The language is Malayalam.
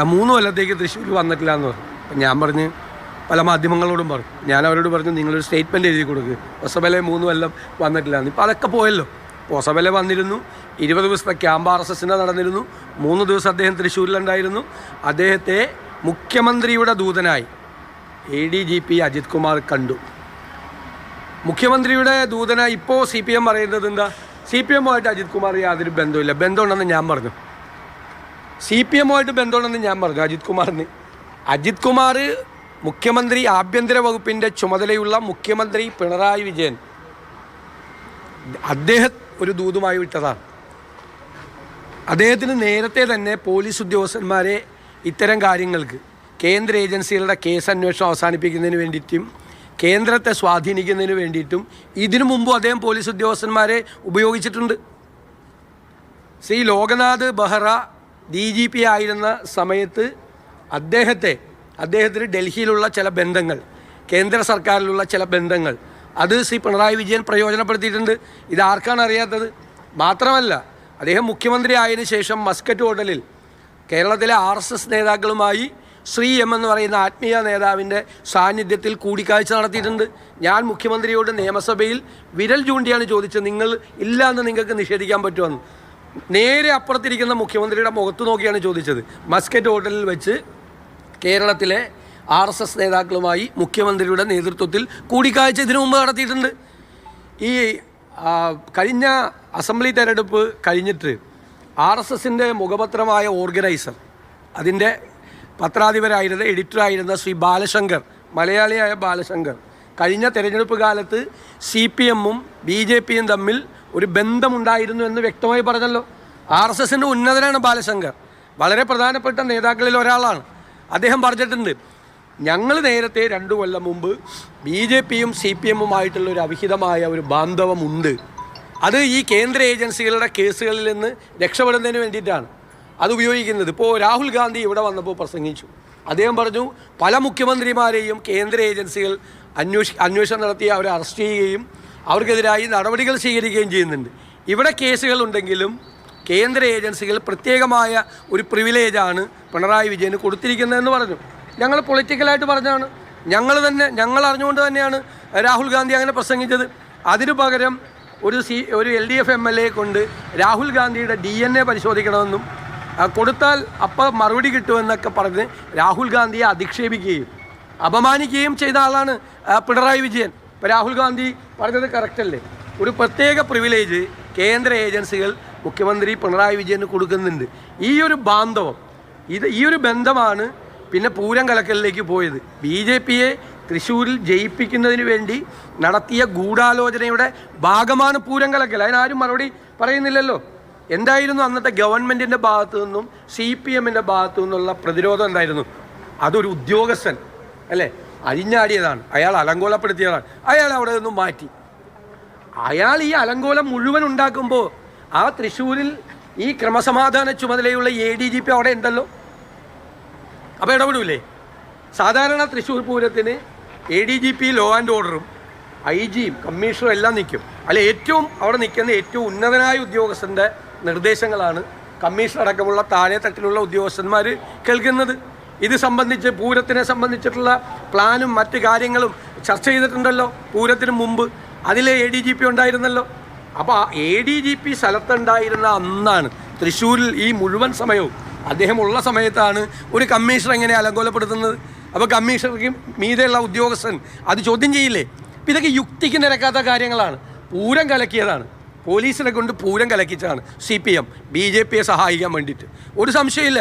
3 കൊല്ലത്തേക്ക് തൃശ്ശൂർ വന്നിട്ടില്ല എന്ന് പറഞ്ഞു. അപ്പം ഞാൻ പറഞ്ഞ് പല മാധ്യമങ്ങളോടും പറഞ്ഞു, ഞാൻ അവരോട് പറഞ്ഞു നിങ്ങളൊരു സ്റ്റേറ്റ്മെൻറ്റ് എഴുതി കൊടുക്കുക, ഹൊസബലെ 3 കൊല്ലം വന്നിട്ടില്ല എന്ന്. ഇപ്പോൾ അതൊക്കെ പോയല്ലോ. ഹൊസബലെ വന്നിരുന്നു, 20 ദിവസത്തെ ക്യാമ്പ് RSSൻ്റെ നടന്നിരുന്നു, 3 ദിവസം അദ്ദേഹം തൃശ്ശൂരിലുണ്ടായിരുന്നു. അദ്ദേഹത്തെ മുഖ്യമന്ത്രിയുടെ ദൂതനായി ADGP അജിത് കുമാർ കണ്ടു. മുഖ്യമന്ത്രിയുടെ ദൂതനായി ഇപ്പോൾ CPM പറയുന്നത് എന്താ? CPM-ആയിട്ട് അജിത് കുമാർ യാതൊരു ബന്ധമില്ല. ബന്ധമുണ്ടെന്ന് ഞാൻ പറഞ്ഞു. CPM-ആയിട്ട് ബന്ധമുണ്ടെന്ന് ഞാൻ പറഞ്ഞു അജിത് കുമാർ മുഖ്യമന്ത്രി, ആഭ്യന്തര വകുപ്പിൻ്റെ ചുമതലയുള്ള മുഖ്യമന്ത്രി പിണറായി വിജയൻ അദ്ദേഹം ഒരു ദൂതുമായി വിട്ടതാണ്. അദ്ദേഹത്തിന് നേരത്തെ തന്നെ പോലീസ് ഉദ്യോഗസ്ഥന്മാരെ ഇത്തരം കാര്യങ്ങൾക്ക്, കേന്ദ്ര ഏജൻസികളുടെ കേസ് അന്വേഷണം അവസാനിപ്പിക്കുന്നതിന് വേണ്ടിയിട്ടും കേന്ദ്രത്തെ സ്വാധീനിക്കുന്നതിന് വേണ്ടിയിട്ടും ഇതിനു മുമ്പും അദ്ദേഹം പോലീസ് ഉദ്യോഗസ്ഥന്മാരെ ഉപയോഗിച്ചിട്ടുണ്ട്. ശ്രീ ലോകനാഥ് ബെഹ്റ DGP ആയിരുന്ന സമയത്ത് അദ്ദേഹത്തിന് ഡൽഹിയിലുള്ള ചില ബന്ധങ്ങൾ, കേന്ദ്ര സർക്കാരിലുള്ള ചില ബന്ധങ്ങൾ, അത് ശ്രീ പിണറായി വിജയൻ പ്രയോജനപ്പെടുത്തിയിട്ടുണ്ട്. ഇതാർക്കാണ് അറിയാത്തത്? മാത്രമല്ല, അദ്ദേഹം മുഖ്യമന്ത്രി ആയതിനു ശേഷം മസ്കറ്റ് ഹോട്ടലിൽ കേരളത്തിലെ RSS നേതാക്കളുമായി ശ്രീ M എന്ന് പറയുന്ന ആത്മീയ നേതാവിൻ്റെ സാന്നിധ്യത്തിൽ കൂടിക്കാഴ്ച നടത്തിയിട്ടുണ്ട്. ഞാൻ മുഖ്യമന്ത്രിയോട് നിയമസഭയിൽ വിരൽ ചൂണ്ടിയാണ് ചോദിച്ചത്, നിങ്ങൾ ഇല്ല എന്ന് നിങ്ങൾക്ക് നിഷേധിക്കാൻ പറ്റുമെന്ന്. നേരെ അപ്പുറത്തിരിക്കുന്ന മുഖ്യമന്ത്രിയുടെ മുഖത്ത് നോക്കിയാണ് ചോദിച്ചത്. മസ്കറ്റ് ഹോട്ടലിൽ വെച്ച് കേരളത്തിലെ RSS നേതാക്കളുമായി മുഖ്യമന്ത്രിയുടെ നേതൃത്വത്തിൽ കൂടിക്കാഴ്ച ഇതിനു മുമ്പ് നടത്തിയിട്ടുണ്ട്. ഈ കഴിഞ്ഞ അസംബ്ലി തെരഞ്ഞെടുപ്പ് കഴിഞ്ഞിട്ട് RSSൻ്റെ മുഖപത്രമായ ഓർഗനൈസർ, അതിൻ്റെ പത്രാധിപരായിരുന്ന എഡിറ്ററായിരുന്ന ശ്രീ ബാലശങ്കർ, മലയാളിയായ ബാലശങ്കർ, കഴിഞ്ഞ തെരഞ്ഞെടുപ്പ് കാലത്ത് CPM-ഉം BJP-യും തമ്മിൽ ഒരു ബന്ധമുണ്ടായിരുന്നു എന്ന് വ്യക്തമായി പറഞ്ഞല്ലോ. RSSൻ്റെ ഉന്നതനാണ് ബാലശങ്കർ, വളരെ പ്രധാനപ്പെട്ട നേതാക്കളിൽ ഒരാളാണ്. അദ്ദേഹം പറഞ്ഞിട്ടുണ്ട്, ഞങ്ങൾ നേരത്തെ 2 കൊല്ലം മുമ്പ് BJP-യും CPM-ഉമായിട്ടുള്ള ഒരു അവിഹിതമായ ഒരു ബാന്ധവമുണ്ട്. അത് ഈ കേന്ദ്ര ഏജൻസികളുടെ കേസുകളിൽ നിന്ന് രക്ഷപ്പെടുന്നതിന് വേണ്ടിയിട്ടാണ് അത് ഉപയോഗിക്കുന്നത്. ഇപ്പോൾ രാഹുൽ ഗാന്ധി ഇവിടെ വന്നപ്പോൾ പ്രസംഗിച്ചു. അദ്ദേഹം പറഞ്ഞു, പല മുഖ്യമന്ത്രിമാരെയും കേന്ദ്ര ഏജൻസികൾ അന്വേഷണം നടത്തി അവരെ അറസ്റ്റ് ചെയ്യുകയും അവർക്കെതിരായി നടപടികൾ സ്വീകരിക്കുകയും ചെയ്യുന്നുണ്ട്. ഇവിടെ കേസുകളുണ്ടെങ്കിലും കേന്ദ്ര ഏജൻസികൾ പ്രത്യേകമായ ഒരു പ്രിവിലേജാണ് പിണറായി വിജയന് കൊടുത്തിരിക്കുന്നതെന്ന് പറഞ്ഞു. ഞങ്ങൾ പൊളിറ്റിക്കലായിട്ട് പറഞ്ഞാണ്, ഞങ്ങൾ അറിഞ്ഞുകൊണ്ട് തന്നെയാണ് രാഹുൽ ഗാന്ധി അങ്ങനെ പ്രസംഗിച്ചത്. അതിനു പകരം ഒരു LDF MLA കൊണ്ട് രാഹുൽ ഗാന്ധിയുടെ DNA പരിശോധിക്കണമെന്നും കൊടുത്താൽ അപ്പം മറുപടി കിട്ടുമെന്നൊക്കെ പറഞ്ഞ് രാഹുൽ ഗാന്ധിയെ അധിക്ഷേപിക്കുകയും അപമാനിക്കുകയും ചെയ്ത ആളാണ് പിണറായി വിജയൻ. ഇപ്പോൾ രാഹുൽ ഗാന്ധി പറഞ്ഞത് കറക്റ്റല്ലേ? ഒരു പ്രത്യേക പ്രിവിലേജ് കേന്ദ്ര ഏജൻസികൾ മുഖ്യമന്ത്രി പിണറായി വിജയന് കൊടുക്കുന്നുണ്ട്. ഈ ഒരു ബാന്ധവം, ഈ ഒരു ബന്ധമാണ് പിന്നെ പൂരം കലക്കലിലേക്ക് പോയത്. BJP-യെ തൃശ്ശൂരിൽ ജയിപ്പിക്കുന്നതിന് വേണ്ടി നടത്തിയ ഗൂഢാലോചനയുടെ ഭാഗമാണ് പൂരം കലക്കൽ. അതിനാരും മറുപടി പറയുന്നില്ലല്ലോ. എന്തായിരുന്നു അന്നത്തെ ഗവൺമെൻറ്റിൻ്റെ ഭാഗത്തു നിന്നും CPM-ൻ്റെ ഭാഗത്തു നിന്നുള്ള പ്രതിരോധം എന്തായിരുന്നു? അതൊരു ഉദ്യോഗസ്ഥൻ അല്ലേ, അഴിഞ്ഞാടിയതാണ്, അയാൾ അലങ്കോലപ്പെടുത്തിയതാണ്, അയാൾ അവിടെ നിന്നും മാറ്റി. അയാൾ ഈ അലങ്കോലം മുഴുവൻ ഉണ്ടാക്കുമ്പോൾ ആ തൃശ്ശൂരിൽ ഈ ക്രമസമാധാന ചുമതലയുള്ള ADGP അവിടെ ഉണ്ടല്ലോ. അപ്പോൾ ഇടപെടൂലേ? സാധാരണ തൃശ്ശൂർ പൂരത്തിന് ADGP ലോ ആൻഡ് ഓർഡറും IG-യും കമ്മീഷണറും എല്ലാം നിൽക്കും. അല്ല, അവിടെ നിൽക്കുന്ന ഏറ്റവും ഉന്നതനായ ഉദ്യോഗസ്ഥൻ്റെ നിർദ്ദേശങ്ങളാണ് കമ്മീഷണർ അടക്കമുള്ള താഴെ തട്ടിലുള്ള ഉദ്യോഗസ്ഥന്മാർ കേൾക്കുന്നത്. ഇത് സംബന്ധിച്ച് പൂരത്തിനെ സംബന്ധിച്ചിട്ടുള്ള പ്ലാനും മറ്റ് കാര്യങ്ങളും ചർച്ച ചെയ്തിട്ടുണ്ടല്ലോ പൂരത്തിന് മുമ്പ്. അതിലെ ADGP ഉണ്ടായിരുന്നല്ലോ. അപ്പോൾ ADGP സ്ഥലത്തുണ്ടായിരുന്ന അന്നാണ് തൃശ്ശൂരിൽ ഈ മുഴുവൻ സമയവും അദ്ദേഹം ഉള്ള സമയത്താണ് ഒരു കമ്മീഷണർ എങ്ങനെ അലങ്കോലപ്പെടുത്തുന്നത്. അപ്പോൾ കമ്മീഷണർക്ക് മീതെയുള്ള ഉദ്യോഗസ്ഥൻ അത് ചോദ്യം ചെയ്യില്ലേ? ഇതൊക്കെ യുക്തിക്ക് നിരക്കാത്ത കാര്യങ്ങളാണ്. പൂരം കലക്കിയതാണ്, പോലീസിനെ കൊണ്ട് പൂരം കലക്കിച്ചതാണ് CPM BJP-യെ സഹായിക്കാൻ വേണ്ടിയിട്ട്. ഒരു സംശയമില്ല.